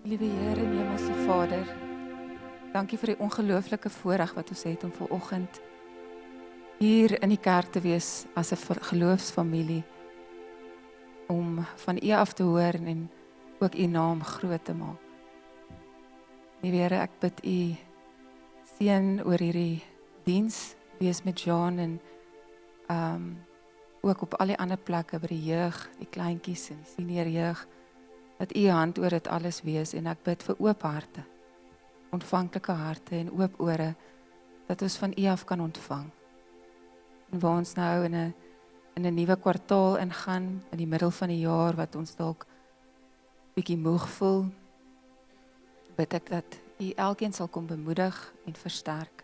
Liewe Here en Hemelse Vader, dankie vir die ongelooflike voorreg wat ons het om vanoggend hier in die kerk te wees as 'n geloofsfamilie, om van U af te hoor en ook U naam groot te maak. Liewe Here, ek bid U seën oor hierdie diens, wees met John en ook op al die ander plekke by die jeug, die kleintjies en die senior jeug, dat U hand oor dit alles wees en ek bid vir oop harte, ontvanklike harte en oop ore, dat ons van U af kan ontvang. En waar ons nou in 'n nuwe kwartaal ingaan, in die middel van die jaar, wat ons dalk bietjie moeg voel, bid ek dat U elkeen sal kom bemoedig en versterk.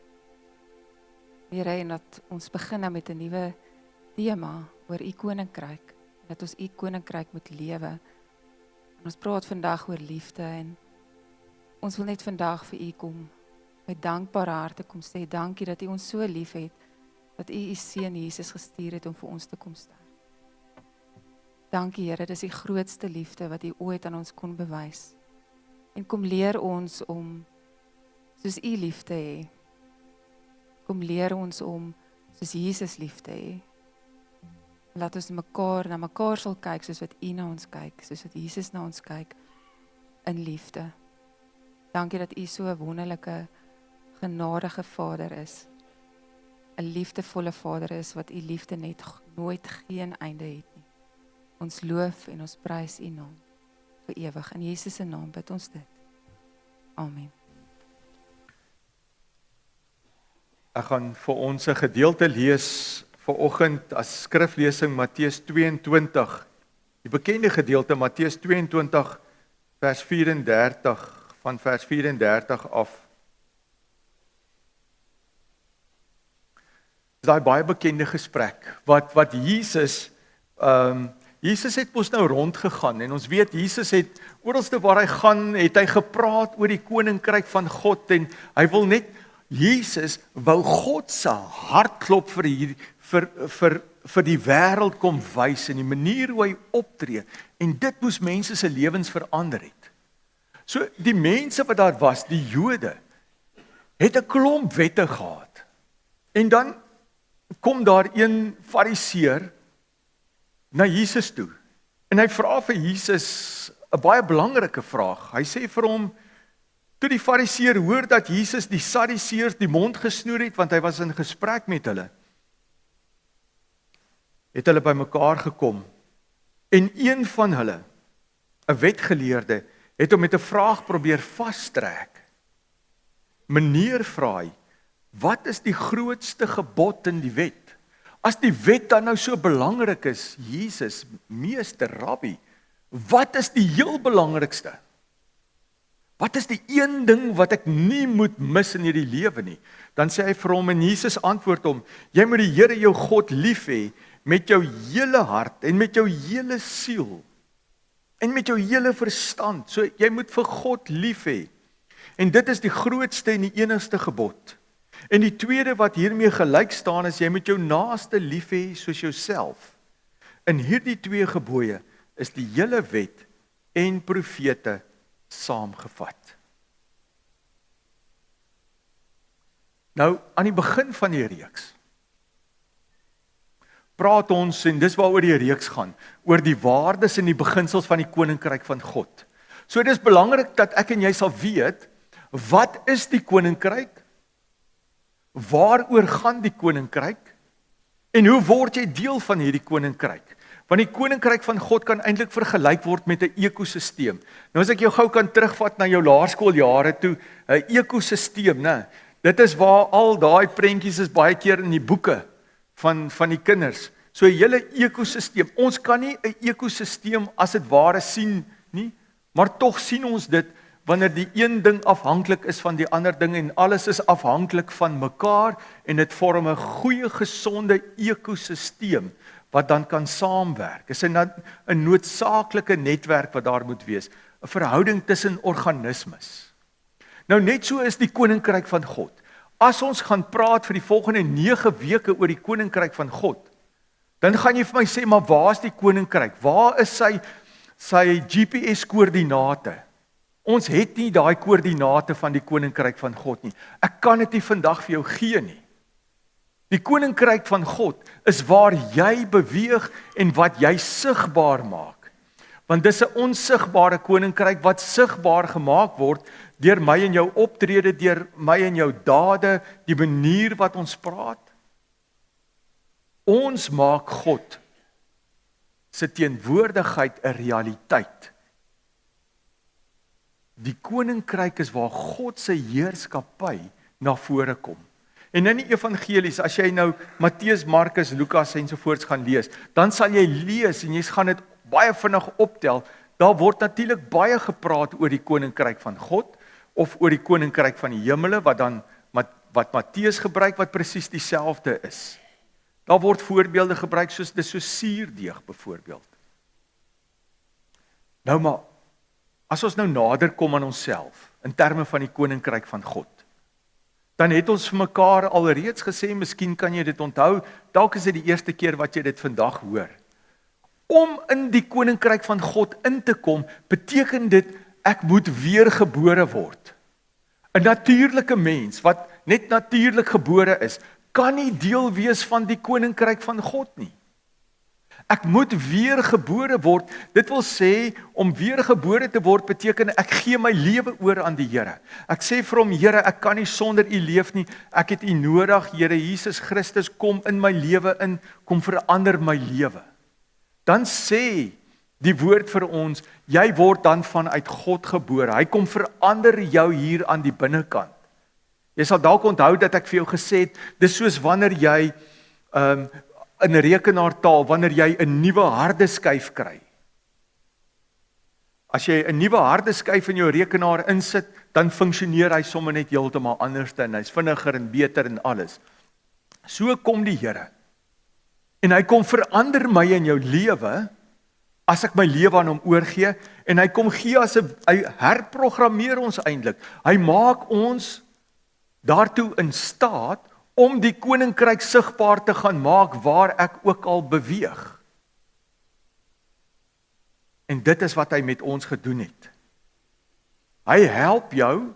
Here, en dat ons begin nou met 'n nuwe tema oor U koninkryk, dat ons U koninkryk moet lewe. En ons praat vandag oor liefde en ons wil net vandag vir U kom met dankbare harte kom sê dankie dat U ons so lief het, dat U U seun Jesus gestuur het om vir ons te kom sterf. Dankie Here, dis die grootste liefde wat U ooit aan ons kon bewys. En kom leer ons om soos U lief te hê. Kom leer ons om soos Jesus lief te hê. Laat ons na mekaar sal kyk soos wat U na ons kyk, soos wat Jesus na ons kyk, in liefde. Dankie dat U so 'n wonderlike, genadige Vader is. 'n liefdevolle Vader is, wat U liefde net nooit geen einde het nie. Ons loof en ons prys U naam vir ewig. In Jesus se naam bid ons dit. Amen. Ek gaan vir ons 'n gedeelte lees vanoggend as skriflesing Matteus 22. Die bekende gedeelte Matteus 22 vers 34, van vers 34 af. Dis daai baie bekende gesprek wat Jesus Jesus het mos nou rondgegaan en ons weet Jesus het oralste waar hy gaan, het hy gepraat oor die koninkryk van God en hy wil net Jesus wou God se hartklop vir die wêreld kom wys en die manier hoe hy optree en dit moes mense se lewens verander het. So die mense wat daar was, die Jode, het 'n klomp wette gehad. En dan kom daar een fariseer na Jesus toe. En hy vra vir Jesus 'n baie belangrike vraag. Hy sê vir hom, toe die fariseer hoor dat Jesus die Sadduseërs die mond gesnoer het, want hy was in gesprek met hulle, het hulle bymekaar gekom. En een van hulle, 'n wetgeleerde, het hom met 'n vraag probeer vastrek. Meneer, vra hy, wat is die grootste gebod in die wet? As die wet dan nou so belangrik is, Jesus, meester, rabbi, wat is die heel belangrikste? Wat is die een ding wat ek nie moet mis in hierdie lewe nie? Dan sê hy vir hom en Jesus antwoord hom, jy moet die Here jou God lief hê met jou hele hart en met jou hele siel en met jou hele verstand. So jy moet vir God lief hê. En dit is die grootste en die enigste gebod. En die tweede wat hiermee gelyk staan is, jy moet jou naaste lief hê soos jouself. In hierdie twee gebooie is die hele wet en profete saamgevat. Nou, aan die begin van die reeks, praat ons, en dis waaroor die reeks gaan, oor die waardes en die beginsels van die koninkryk van God. So dis belangrik dat ek en jy sal weet, wat is die koninkryk? Waaroor gaan die koninkryk? En hoe word jy deel van hierdie koninkryk? Want die koninkryk van God kan eintlik vergelyk word met 'n ekosisteem. Nou as ek jou gou kan terugvat na jou laerskooljare toe, 'n ekosisteem, né? Dit is waar al daai prentjies is baie keer in die boeke van die kinders. So 'n hele ekosisteem. Ons kan nie 'n ekosisteem as dit ware sien nie, maar tog sien ons dit wanneer die een ding afhanklik is van die ander ding en alles is afhanklik van mekaar en dit vorm 'n goeie gesonde ekosisteem wat dan kan saamwerk. Dit is 'n noodsaaklike netwerk wat daar moet wees, 'n verhouding tussen organismes. Nou net so is die koninkryk van God. As ons gaan praat vir die volgende 9 weke oor die koninkryk van God, dan gaan jy vir my sê, maar waar is die koninkryk? Waar is sy GPS-koördinate? Ons het nie daai koördinate van die koninkryk van God nie. Ek kan dit nie vandag vir jou gee nie. Die koninkryk van God is waar jy beweeg en wat jy sigbaar maak. Want dis 'n onsigbare koninkryk wat sigbaar gemaak word deur my en jou optrede, deur my en jou dade, die manier wat ons praat. Ons maak God se teenwoordigheid 'n realiteit. Die koninkryk is waar God se heerskappy na vore kom. En in die evangelies, as jy nou Matteus, Markus, Lukas en so voorts gaan lees, dan sal jy lees en jy gaan dit baie vinnig optel. Daar word natuurlik baie gepraat oor die koninkryk van God of oor die koninkryk van die hemele wat Matteus gebruik wat presies dieselfde is. Daar word voorbeelde gebruik soos dis so suurdeeg byvoorbeeld. Nou maar as ons nou nader kom aan onsself in terme van die koninkryk van God, dan het ons vir mekaar alreeds gesê, miskien kan jy dit onthou, dalk is dit die eerste keer wat jy dit vandag hoor. Om in die koninkryk van God in te kom, beteken dit ek moet weergebore word. 'n Natuurlike mens wat net natuurlik gebore is, kan nie deel wees van die koninkryk van God nie. Ek moet weergebore word. Dit wil sê, om weergebore te word beteken ek gee my lewe oor aan die Here. Ek sê vir hom, Here, ek kan nie sonder U leef nie. Ek het U nodig, Here Jesus Christus, kom in my lewe in, kom verander my lewe. Dan sê die woord vir ons, jy word dan vanuit God gebore. Hy kom verander jou hier aan die binnekant. Jy sal dalk onthou dat ek vir jou gesê het, dis soos wanneer jy in rekenaartaal, wanneer jy 'n nuwe harde skyf kry. As jy 'n nuwe harde skyf in jou rekenaar insit, dan funksioneer hy sommer net heeltemal anders en hy's vinniger en beter en alles. So kom die Here. En hy kom verander my in jou lewe, as ek my lewe aan hom oorgee, en hy kom gee hy herprogrammeer ons eintlik. Hy maak ons daartoe in staat om die koninkryk sigbaar te gaan maak waar ek ook al beweeg. En dit is wat hy met ons gedoen het. Hy help jou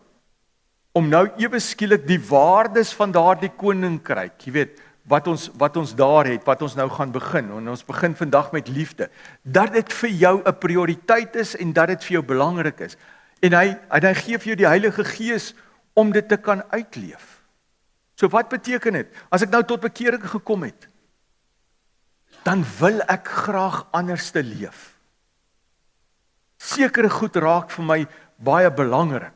om nou ewe skielik die waardes van daardie koninkryk, jy weet, wat ons daar het, wat ons nou gaan begin, en ons begin vandag met liefde, dat dit vir jou 'n prioriteit is en dat dit vir jou belangrik is. En hy gee vir jou die Heilige Gees om dit te kan uitleef. So wat beteken dit? As ek nou tot bekering gekom het, dan wil ek graag anders te leef. Sekere goed raak vir my baie belangrik.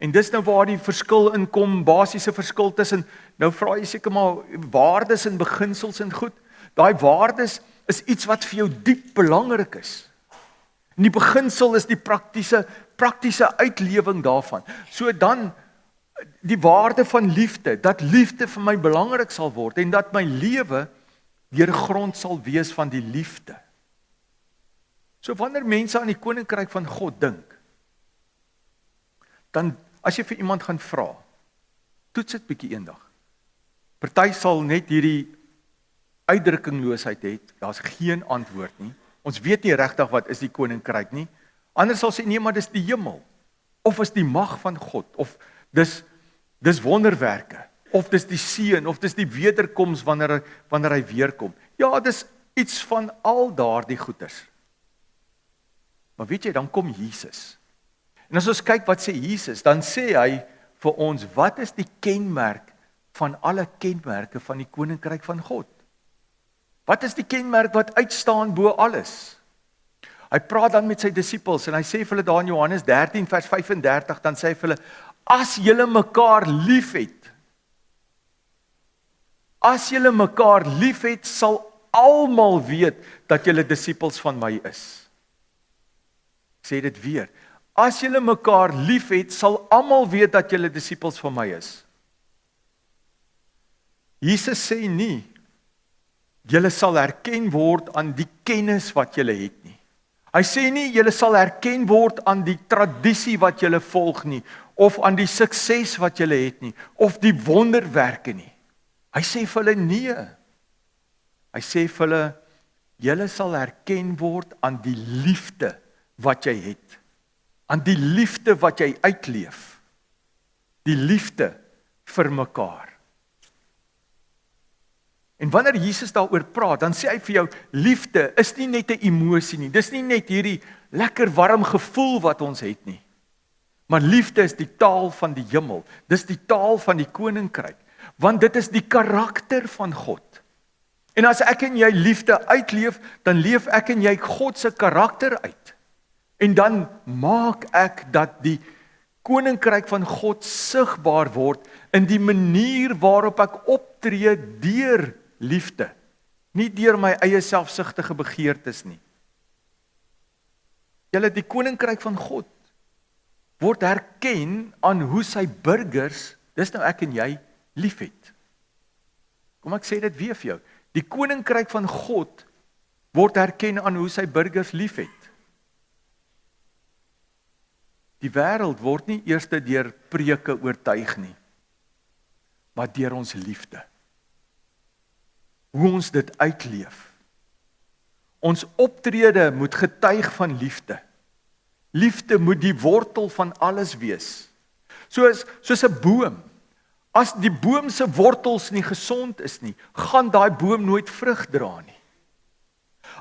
En dis nou waar die verskil inkom, basiese verskil tussen, nou vra jy seker maar waardes en beginsels en goed. Daai waardes is iets wat vir jou diep belangrik is. En die beginsel is die praktiese uitlewing daarvan. So dan die waarde van liefde, dat liefde vir my belangrik sal word en dat my lewe deurgrond sal wees van die liefde. So wanneer mense aan die koninkryk van God dink, dan as jy vir iemand gaan vra, toets dit bietjie eendag. Party sal net hierdie uitdrukkingloosheid hê, daar's geen antwoord nie. Ons weet nie regtig wat is die koninkryk nie. Ander sal sê nee, maar dis die hemel, of is die mag van God, of dis wonderwerke, of dis die seën, of dis die wederkoms wanneer hy weerkom. Ja, dis iets van al daardie goeders. Maar weet jy, dan kom Jesus. En as ons kyk wat sê Jesus, dan sê hy vir ons, wat is die kenmerk van alle kenmerke van die koninkryk van God? Wat is die kenmerk wat uitstaan bo alles? Hy praat dan met sy disippels en hy sê vir hulle daar in Johannes 13 vers 35, dan sê hy vir hulle, as julle mekaar liefhet, sal almal weet dat julle disippels van my is. Ek sê dit weer. As julle mekaar liefhet, sal almal weet dat julle disippels van my is. Jesus sê nie, julle sal herken word aan die kennis wat julle het nie. Hy sê nie, julle sal herken word aan die tradisie wat julle volg nie, of aan die sukses wat julle het nie, of die wonderwerke nie. Hy sê vir hulle nee. Hy sê vir hulle, julle sal herken word aan die liefde wat jy het. aan die liefde wat jy uitleef. Die liefde vir mekaar. En wanneer Jesus daaroor praat, dan sê hy vir jou, liefde is nie net 'n emosie nie. Dis nie net hierdie lekker warm gevoel wat ons het nie. Maar liefde is die taal van die hemel. Dis die taal van die koninkryk. Want dit is die karakter van God. En as ek en jy liefde uitleef, dan leef ek en jy God se karakter uit. En dan maak ek dat die koninkryk van God sigbaar word in die manier waarop ek optree deur liefde. Nie deur my eie selfsugtige begeertes nie. Julle, die koninkryk van God word herken aan hoe sy burgers, dis nou ek en jy, liefhet. Kom ek sê dit weer vir jou. Die koninkryk van God word herken aan hoe sy burgers liefhet. Die wêreld word nie eers deur preke oortuig nie, maar deur ons liefde. Hoe ons dit uitleef. Ons optrede moet getuig van liefde. Liefde moet die wortel van alles wees. Soos 'n boom. As die boom se wortels nie gesond is nie, gaan daai boom nooit vrug dra nie.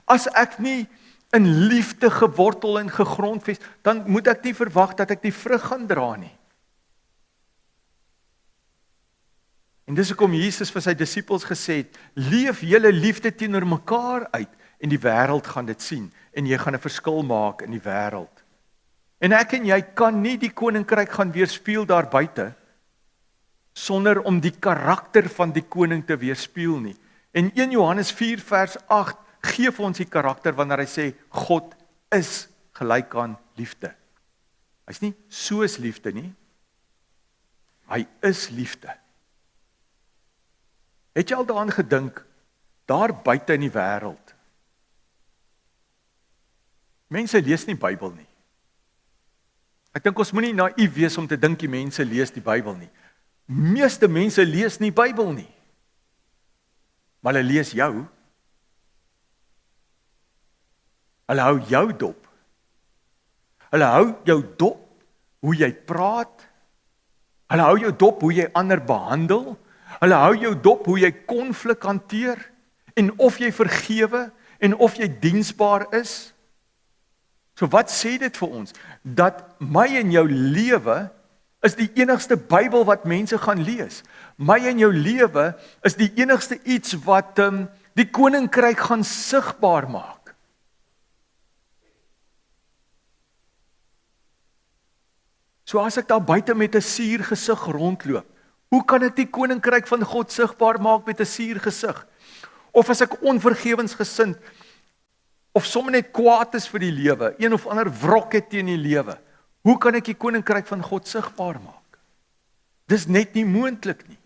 As ek nie in liefde gewortel en gegrondves, dan moet ek nie verwag dat ek die vrug gaan dra nie. En dis hoekom Jesus vir sy disippels gesê het, leef julle liefde teenoor mekaar uit, en die wêreld gaan dit sien, en jy gaan 'n verskil maak in die wêreld. En ek en jy kan nie die koninkryk gaan weerspieël daar buite, sonder om die karakter van die koning te weerspieël nie. En 1 Johannes 4 vers 8 gee vir ons die karakter wanneer hy sê, God is gelyk aan liefde. Hy's nie soos liefde nie, hy is liefde. Het jy al daaraan gedink, daar buite in die wêreld, mense lees nie Bybel nie. Ek dink ons moenie naïef wees om te dink die mense lees die Bybel nie. Meeste mense lees nie Bybel nie. Maar hulle lees jou. Hulle hou jou dop. Hulle hou jou dop hoe jy praat. Hulle hou jou dop hoe jy ander behandel. Hulle hou jou dop hoe jy konflik hanteer en of jy vergewe en of jy diensbaar is. So wat sê dit vir ons? Dat my en jou lewe is die enigste Bybel wat mense gaan lees. My en jou lewe is die enigste iets wat die koninkryk gaan sigbaar maak. So as ek daar buite met 'n suur gesig rondloop, hoe kan ek die koninkryk van God sigbaar maak met 'n suur gesig? Of as ek onvergewensgesind of sommer net kwaad is vir die lewe, een of ander wrok het teen die lewe, hoe kan ek die koninkryk van God sigbaar maak? Dis net nie moontlik nie.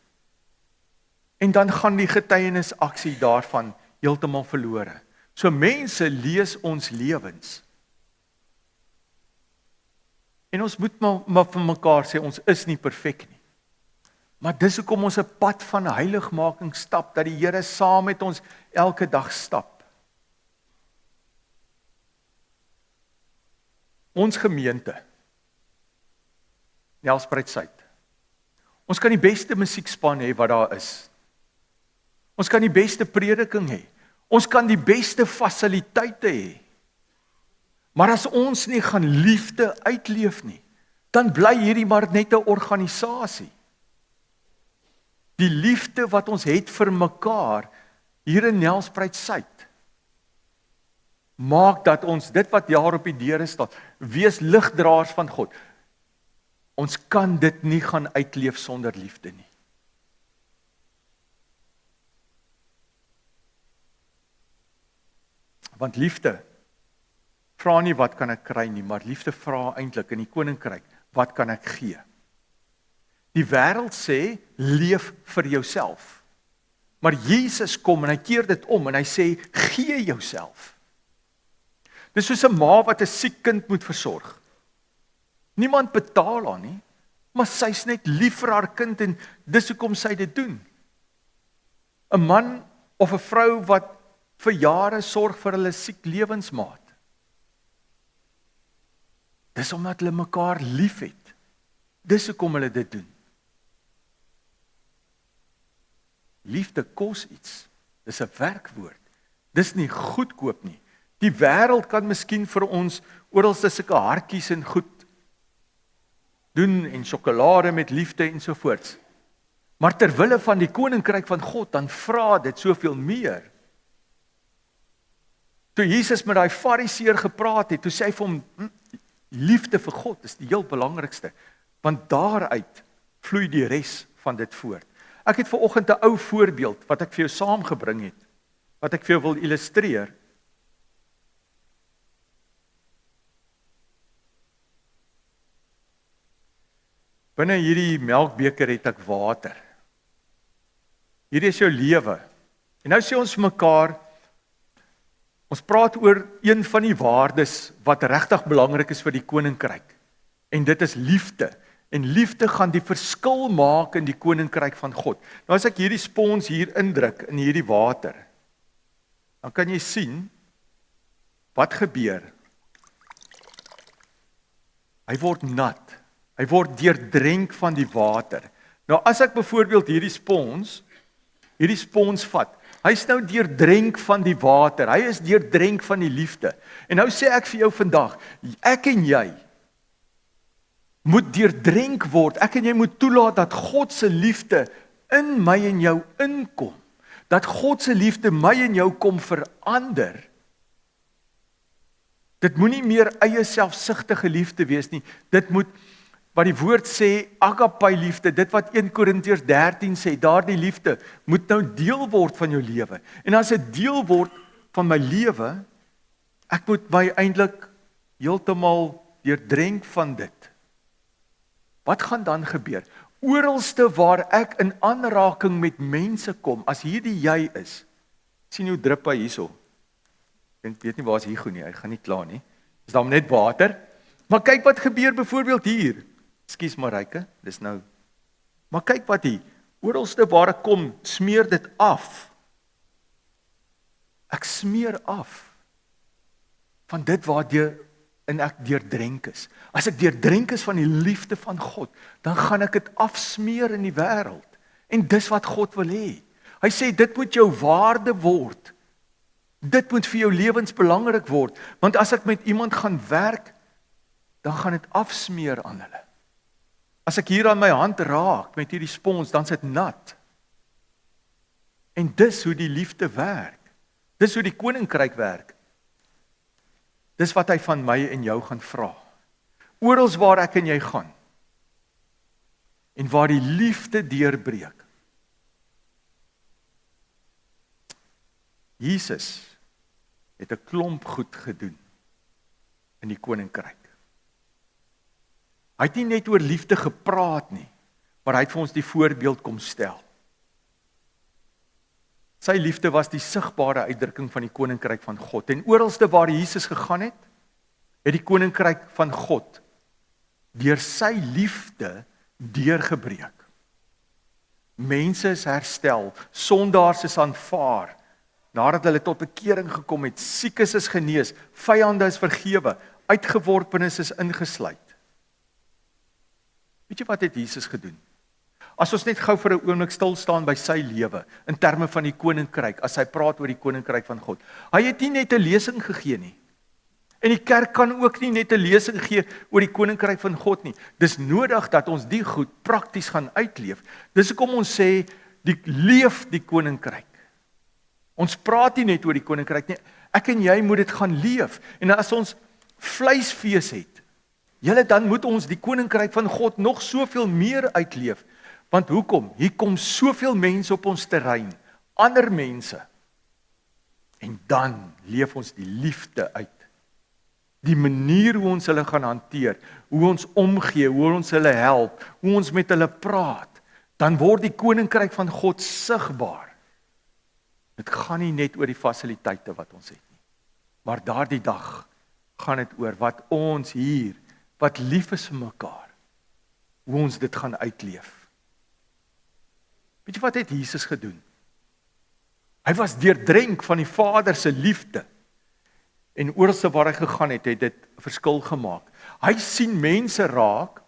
En dan gaan die getuienisaksie daarvan heeltemal verlore. So mense lees ons lewens. En ons moet maar vir mekaar sê, ons is nie perfek nie. Maar dis hoekom ons 'n pad van heiligmaking stap, dat die Here saam met ons elke dag stap. Ons gemeente, Nelspruit Suid. Ons kan die beste musiekspan hê wat daar is. Ons kan die beste prediking hê. Ons kan die beste fasiliteite hê. Maar as ons nie gaan liefde uitleef nie, dan bly hierdie maar net 'n organisasie. Die liefde wat ons het vir mekaar hier in Nelspruit Suid maak dat ons dit wat daar op die deure staan, wees ligdraers van God. Ons kan dit nie gaan uitleef sonder liefde nie. Want liefde vra nie wat kan ek kry nie, maar liefde vra eintlik in die koninkryk, wat kan ek gee? Die wêreld sê, leef vir jouself. Maar Jesus kom en hy keer dit om en hy sê, gee jouself. Dis soos 'n ma wat 'n siek kind moet versorg. Niemand betaal haar nie, maar sy's net lief vir haar kind en dis hoekom sy dit doen. 'n Man of 'n vrou wat vir jare sorg vir hulle siek lewensmaat. Dis omdat hulle mekaar liefhet. Dis hoekom hulle dit doen. Liefde kos iets. Dis 'n werkwoord. Dis nie goedkoop nie. Die wêreld kan miskien vir ons oral sulke hartjies en goed doen en sjokolade met liefde en so voorts. Maar ter wille van die koninkryk van God, dan vra dit soveel meer. Toe Jesus met daai fariseer gepraat het, toe sê hy vir hom, liefde vir God is die heel belangrikste, want daaruit vloei die res van dit voort. Ek het vanoggend 'n ou voorbeeld wat ek vir jou saamgebring het, wat ek vir jou wil illustreer. Binne hierdie melkbeker het ek water. Hierdie is jou lewe. En nou sê ons vir mekaar, ons praat oor een van die waardes wat regtig belangrik is vir die koninkryk. En dit is liefde. En liefde gaan die verskil maak in die koninkryk van God. Nou as ek hierdie spons hier indruk in hierdie water, dan kan jy sien wat gebeur. Hy word nat. Hy word deurdrenk van die water. Nou as ek byvoorbeeld hierdie spons vat, hy's nou deurdrenk van die water. Hy is deurdrenk van die liefde. En nou sê ek vir jou vandag, ek en jy moet deurdrenk word. Ek en jy moet toelaat dat God se liefde in my en jou inkom. Dat God se liefde my en jou kom verander. Dit moenie meer eie selfsugtige liefde wees nie. Dit moet, wat die woord sê, agape liefde, dit wat 1 Korintiërs 13 sê, daardie liefde moet nou deel word van jou lewe. En as dit deel word van my lewe, ek moet my eintlik heeltemal deurdrenk van dit. Wat gaan dan gebeur? Oralste waar ek in aanraking met mense kom, as hierdie jy is, sien hoe drup hy hierso. Ek weet nie waar is Hugo nie, hy gaan nie klaar nie. Is daar net water? Maar kyk wat gebeur byvoorbeeld hier. Ekskuus Mareike, dis nou. Maar kyk wat hier. Oralste waar ek kom, smeer dit af. Ek smeer af van dit waardeur en ek deurdrenk is. As ek deurdrenk is van die liefde van God, dan gaan ek dit afsmeer in die wêreld. En dis wat God wil hê. Hy sê dit moet jou waarde word. Dit moet vir jou lewensbelangrik word, want as ek met iemand gaan werk, dan gaan dit afsmeer aan hulle. As ek hier aan my hand raak met hierdie spons, dan is dit nat. En dis hoe die liefde werk. Dis hoe die koninkryk werk. Dis wat hy van my en jou gaan vra. Orals waar ek en jy gaan, en waar die liefde deurbreek. Jesus het 'n klomp goed gedoen in die koninkryk. Hy het nie net oor liefde gepraat nie, maar hy het vir ons die voorbeeld kom stel. Sy liefde was die sigbare uitdrukking van die koninkryk van God. En oralste waar Jesus gegaan het, het die koninkryk van God deur sy liefde deurgebreek. Mense is herstel, sondaars is aanvaar, nadat hulle tot bekering gekom het, siekes is genees, vyande is vergewe, uitgeworpenes is ingesluit. Weet jy wat het Jesus gedoen? As ons net gou vir 'n oomblik stil staan by sy lewe, in terme van die koninkryk, as hy praat oor die koninkryk van God. Hy het nie net 'n lesing gegee nie. En die kerk kan ook nie net 'n lesing gee oor die koninkryk van God nie. Dis nodig dat ons die goed prakties gaan uitleef. Dis hoekom ons sê, leef die koninkryk. Ons praat nie net oor die koninkryk nie. Ek en jy moet dit gaan leef. En as ons vleisfees het, dan moet ons die koninkryk van God nog soveel meer uitleef. Want hoekom? Hier kom soveel mense op ons terrein, ander mense. En dan leef ons die liefde uit. Die manier hoe ons hulle gaan hanteer, hoe ons omgee, hoe ons hulle help, hoe ons met hulle praat, dan word die koninkryk van God sigbaar. Dit gaan nie net oor die fasiliteite wat ons het nie, maar daardie dag gaan dit oor wat ons hier, wat lief is vir mekaar, hoe ons dit gaan uitleef. Weet jy wat het Jesus gedoen? Hy was deurdrenk van die Vader se liefde. En ooralste waar hy gegaan het, het dit 'n verskil gemaak. Hy sien mense raak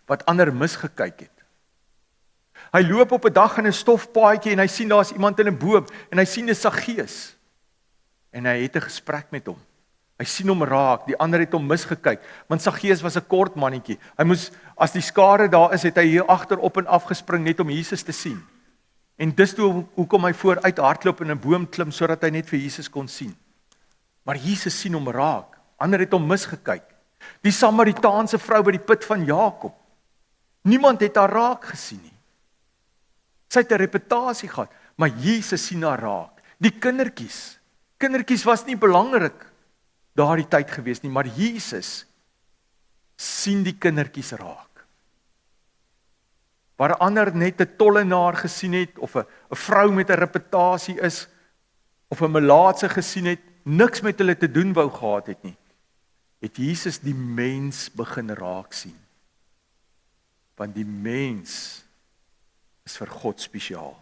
wat ander misgekyk het. Hy loop op 'n dag in 'n stofpaadjie en hy sien daar's iemand in 'n boom en hy sien dis Saggeus. En hy het 'n gesprek met hom. Hy sien hom raak, die ander het hom misgekyk, want Saggeus was 'n kort mannetjie. Hy moes, as die skare daar is, het hy hier agter op en af gespring net om Jesus te sien. En dis toe hoekom hy vooruit hardloop en 'n boom klim sodat hy net vir Jesus kon sien. Maar Jesus sien hom raak. Ander het hom misgekyk. Die Samaritaanse vrou by die put van Jakob. Niemand het haar raak gesien nie. Sy het 'n reputasie gehad, maar Jesus sien haar raak. Die kindertjies was nie belangrik daardie tyd gewees nie, maar Jesus sien die kindertjies raak. Waar ander net 'n tollenaar gesien het, of 'n vrou met 'n reputasie is, of 'n melaatse gesien het, niks met hulle te doen wou gehad het nie, het Jesus die mens begin raak sien. Want die mens is vir God spesiaal.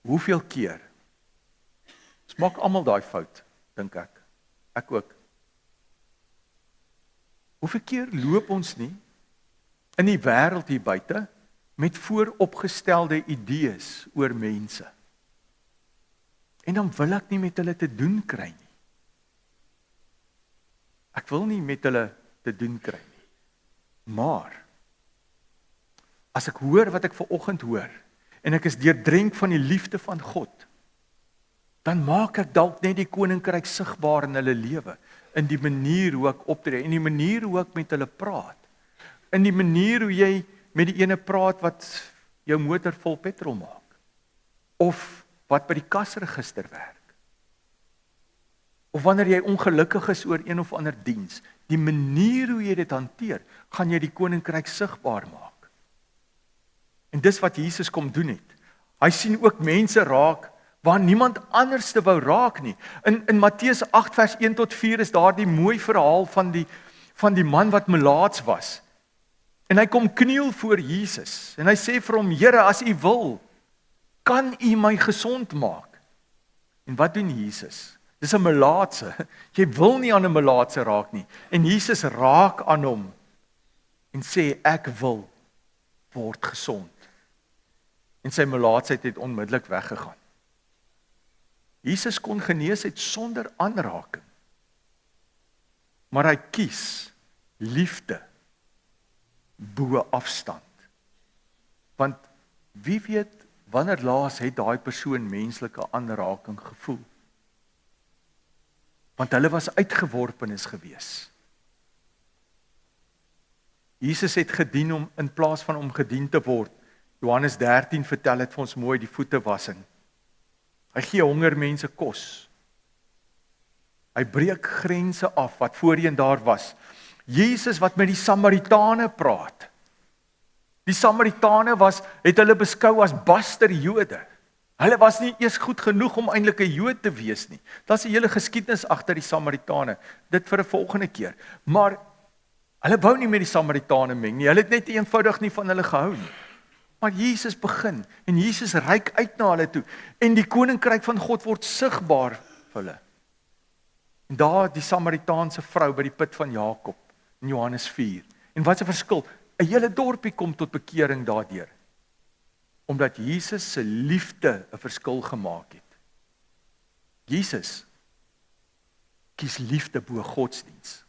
Hoeveel keer? Ons maak almal daai fout, dink ek. Ek ook. Hoeveel keer loop ons nie in die wêreld hier buite met vooropgestelde idees oor mense? En dan wil ek nie met hulle te doen kry nie. Ek wil nie met hulle te doen kry nie. Maar as ek hoor wat ek vanoggend hoor en ek is deurdrenk van die liefde van God, dan maak ek dalk net die koninkryk sigbaar in hulle lewe, in die manier hoe ek optree, in die manier hoe ek met hulle praat, in die manier hoe jy met die ene praat wat jou motor vol petrol maak, of wat by die kasregister werk, of wanneer jy ongelukkig is oor een of ander diens, die manier hoe jy dit hanteer, gaan jy die koninkryk sigbaar maak. En dis wat Jesus kom doen het. Hy sien ook mense raak waar niemand anders te wou raak nie. In Matteus 8 vers 1 tot 4 is daar die mooi verhaal van die man wat melaats was. En hy kom kniel voor Jesus en hy sê vir hom, Here, as U wil, kan U my gesond maak. En wat doen Jesus? Dis 'n melaatse. Jy wil nie aan 'n melaatse raak nie. En Jesus raak aan hom en sê, ek wil, word gesond. En sy melaatsheid het onmiddellik weggegaan. Jesus kon genees het sonder aanraking. Maar hy kies liefde bo afstand. Want wie weet wanneer laas het daai persoon menslike aanraking gevoel? Want hulle was uitgeworpenes gewees. Jesus het gedien om in plaas van om gedien te word. Johannes 13 vertel dit vir ons mooi, die voetewassing. Hy gee honger mense kos. Hy breek grense af wat voorheen daar was. Jesus wat met die Samaritane praat. Die Samaritane het hulle beskou as baster Jode. Hulle was nie eers goed genoeg om eintlik 'n Jood te wees nie. Daar's 'n hele geskiedenis agter die Samaritane. Dit vir 'n volgende keer. Maar hulle wou nie met die Samaritane meng nie. Hulle het net eenvoudig nie van hulle gehou nie. Maar Jesus begin en Jesus reik uit na hulle toe en die koninkryk van God word sigbaar vir hulle. En daar die Samaritaanse vrou by die put van Jakob in Johannes 4. En wat 'n verskil, 'n hele dorpie kom tot bekering daardeur. Omdat Jesus se liefde 'n verskil gemaak het. Jesus kies liefde bo godsdiens.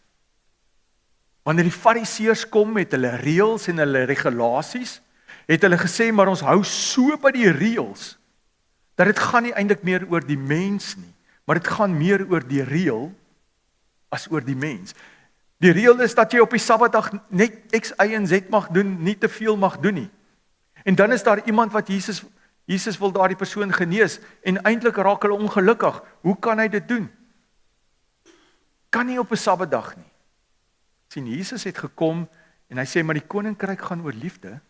Wanneer die Fariseërs kom met hulle reëls en hulle regulasies, het hulle gesê, maar ons hou so by die reëls, dat dit gaan nie eintlik meer oor die mens nie, maar dit gaan meer oor die reël, as oor die mens. Die reël is dat jy op die Sabbatdag net X, Y en Z mag doen, nie te veel mag doen nie. En dan is daar iemand wat Jesus wil daardie persoon genees, en eintlik raak hulle ongelukkig. Hoe kan hy dit doen? Kan nie op 'n Sabbatdag nie. Sien, Jesus het gekom, en hy sê, maar die koninkryk gaan oor liefde,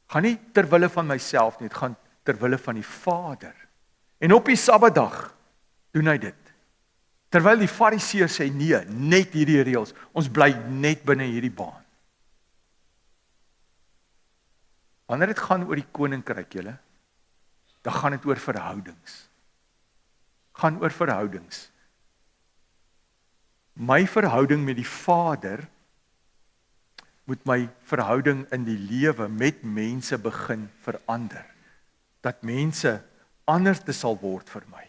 gaan nie ter wille van myself nie, het gaan ter wille van die Vader. En op die Sabbatdag doen hy dit. Terwyl die Fariseërs sê, nee, net hierdie reëls, ons bly net binne hierdie baan. Wanneer dit gaan oor die koninkryk, julle, dan gaan dit oor verhoudings. Gaan oor verhoudings. My verhouding met die Vader moet my verhouding in die lewe met mense begin verander. Dat mense anders sal word vir my.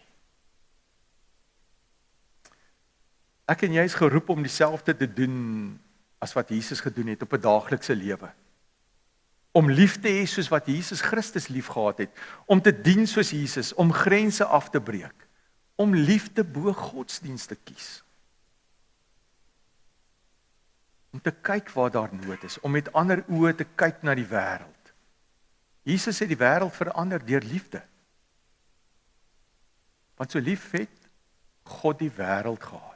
Ek en jy is geroep om dieselfde te doen as wat Jesus gedoen het op 'n daaglikse lewe. Om lief te hê soos wat Jesus Christus lief gehad het, om te dien soos Jesus, om grense af te breek, om liefde bo godsdienst te kies. Om te kyk waar daar nood is, om met ander oë te kyk na die wêreld. Jesus het die wêreld verander deur liefde. Want so lief het God die wêreld gehad,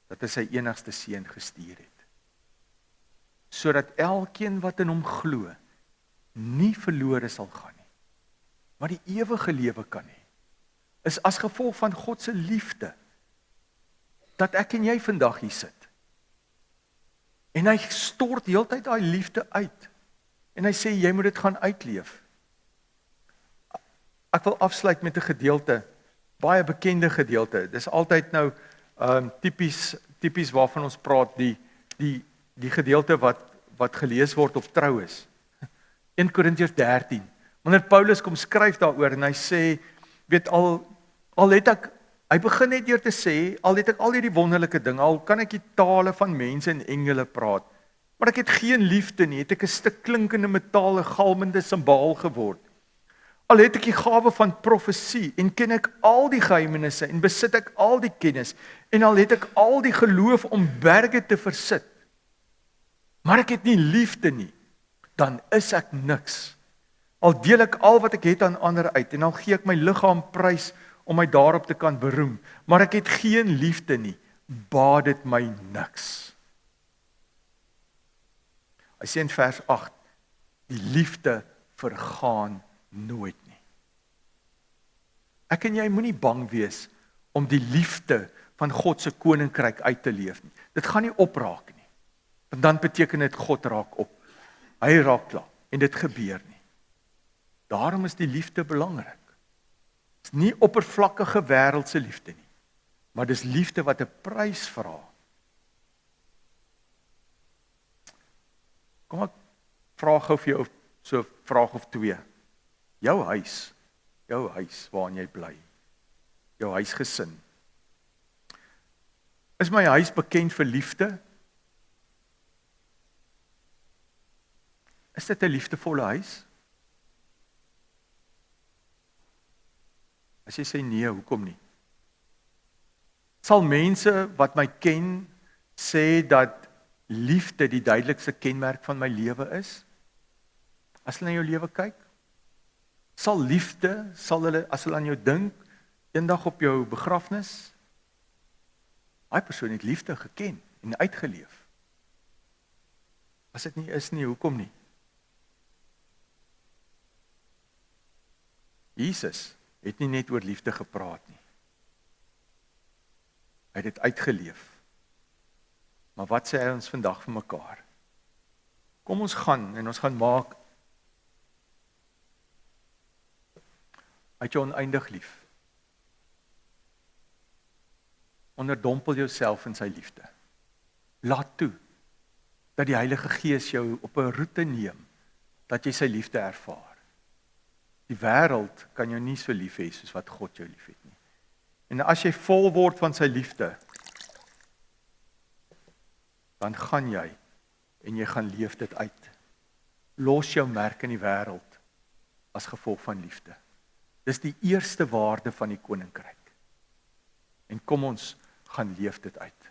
dat hy sy enigste seun gestuur het, sodat elkeen wat in hom glo, nie verlore sal gaan nie, maar die ewige lewe kan hê. Is as gevolg van God se liefde, dat ek en jy vandag hier sit. En hy stort heeltyd daai liefde uit. En hy sê, jy moet dit gaan uitleef. Ek wil afsluit met 'n gedeelte, baie bekende gedeelte. Dis altyd nou tipies waarvan ons praat, die gedeelte wat gelees word op troues. 1 Korintiërs 13. Wanneer Paulus kom skryf daaroor en hy sê, weet al het ek, hy begin net deur te sê, al het ek al hierdie wonderlike ding, al kan ek die tale van mense en engele praat, maar ek het geen liefde nie, het ek 'n stuk klinkende metaal, 'n galmende simbaal geword. Al het ek die gawe van profesie en ken ek al die geheimenisse en besit ek al die kennis en al het ek al die geloof om berge te versit, maar ek het nie liefde nie, dan is ek niks. Al deel ek al wat ek het aan ander uit en al gee ek my liggaam prys om my daarop te kan beroem, maar ek het geen liefde nie, baat dit my niks. Hy sê in vers 8, die liefde vergaan nooit nie. Ek en jy moenie bang wees om die liefde van God se koninkryk uit te leef nie. Dit gaan nie opraak nie. Want dan beteken dit God raak op. Hy raak klaar en dit gebeur nie. Daarom is die liefde belangrik. Dit is nie oppervlakkige wêreldse liefde nie, maar dis liefde wat 'n prys vra. Kom ek vra gou vir jou so 'n vraag of twee. Jou huis waarin jy bly, jou huisgesin. Is my huis bekend vir liefde? Is dit 'n liefdevolle huis? As jy sê nee, hoekom nie? Sal mense wat my ken sê dat liefde die duidelikste kenmerk van my lewe is? As hulle na jou lewe kyk, sal liefde, as hulle aan jou dink, eendag op jou begrafnis, daai persoon het liefde geken en uitgeleef. As dit nie is nie, hoekom nie? Jesus het nie net oor liefde gepraat nie. Hy het dit uitgeleef. Maar wat sê hy ons vandag vir mekaar? Kom ons gaan en ons gaan maak uit jou oneindig lief. Onderdompel jouself in sy liefde. Laat toe dat die Heilige Gees jou op 'n roete neem, dat jy sy liefde ervaar. Die wêreld kan jou nie so lief hê soos wat God jou lief het nie. En as jy vol word van sy liefde, dan gaan jy en jy gaan leef dit uit. Los jou merk in die wêreld as gevolg van liefde. Dis die eerste waarde van die koninkryk. En kom ons gaan leef dit uit.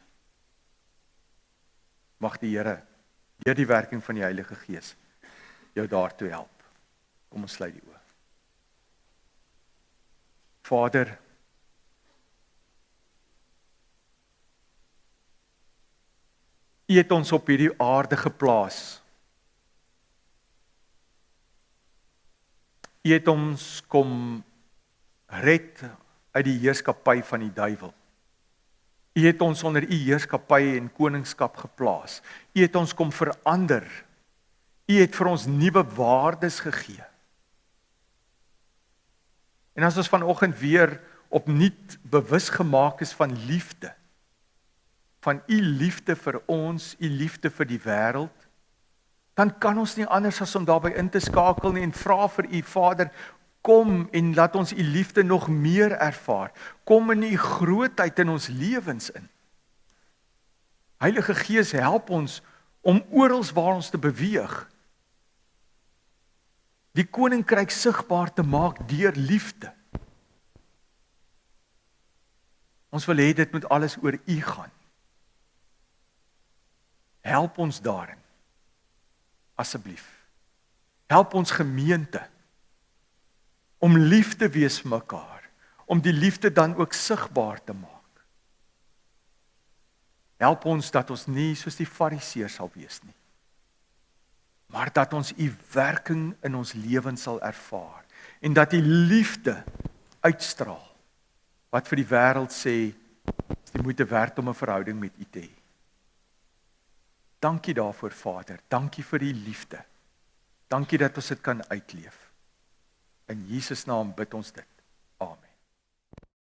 Mag die Here deur die werking van die Heilige Gees jou daartoe help. Kom ons sluit die oë. Vader, U het ons op hierdie aarde geplaas. U het ons kom red uit die heerskappy van die duiwel. U het ons onder U heerskappy en koningskap geplaas. U het ons kom verander. U het vir ons nuwe waardes gegee. En as ons vanoggend weer opnuut bewus gemaak is van liefde, van u liefde vir ons, u liefde vir die wêreld, dan kan ons nie anders as om daarbey in te skakel nie en vra vir u Vader, kom en laat ons u liefde nog meer ervaar. Kom in u grootheid in ons lewens in. Heilige Gees, help ons om oral waar ons te beweeg, die koninkryk sigbaar te maak deur liefde. Ons wil hê dit moet alles oor u gaan. Help ons daarin, asseblief. Help ons gemeente om lief te wees vir mekaar, om die liefde dan ook sigbaar te maak. Help ons dat ons nie soos die Fariseërs sal wees nie, maar dat ons u werking in ons lewens sal ervaar, en dat die liefde uitstraal, wat vir die wêreld sê, is die moeite werd om 'n verhouding met u te hê. Dankie daarvoor, Vader. Dankie vir die liefde. Dankie dat ons dit kan uitleef. In Jesus naam bid ons dit.